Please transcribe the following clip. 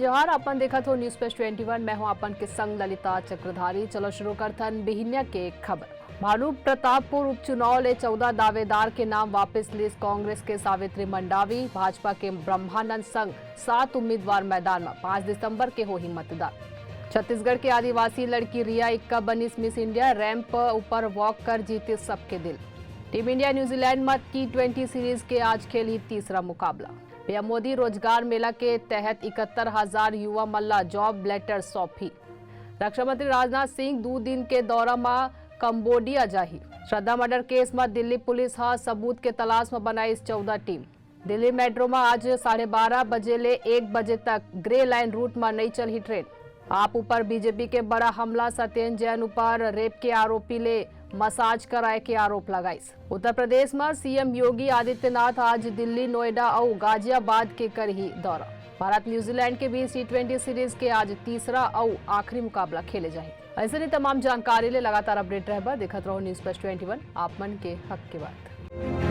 जोहार अपन देखा थो न्यूज पेज 21। मैं हूं अपन के संग ललिता चक्रधारी। चलो शुरू करथन बिहिनिया के खबर। भानु प्रतापपुर उपचुनाव ले 14 दावेदार के नाम वापस लिस। कांग्रेस के सावित्री मंडावी, भाजपा के ब्रह्मानंद संग 7 उम्मीदवार मैदान में। 5 दिसंबर के हो ही मतदान। छत्तीसगढ़ के आदिवासी लड़की रिया इक्का बनीस मिस इंडिया। रैंप ऊपर वॉक कर जीते सबके दिल। टीम इंडिया न्यूजीलैंड में T20 सीरीज के आज खेली तीसरा मुकाबला। पीएम मोदी रोजगार मेला के तहत 71,000 युवा मल्ला जॉब लेटर सौंपी। रक्षा मंत्री राजनाथ सिंह 2 दिन के दौरा में कंबोडिया जाही। श्रद्धा मर्डर केस में दिल्ली पुलिस सबूत के तलाश में बनाई 14 टीम। दिल्ली मेट्रो में आज 12:30 बजे ले 1 बजे तक ग्रे लाइन रूट में नहीं चली ट्रेन। आप ऊपर बीजेपी के बड़ा हमला। सत्येंद्र जैन ऊपर रेप के आरोपी ले मसाज कराए के आरोप लगाइस। उत्तर प्रदेश में सीएम योगी आदित्यनाथ आज दिल्ली, नोएडा और गाजियाबाद के कर ही दौरा। भारत न्यूजीलैंड के बीच T20 सीरीज के आज तीसरा और आखिरी मुकाबला खेले जाए। ऐसे ही तमाम जानकारी ले लगातार अपडेट रहे देखत रहो न्यूज प्लस 21 आप मन के हक के बात।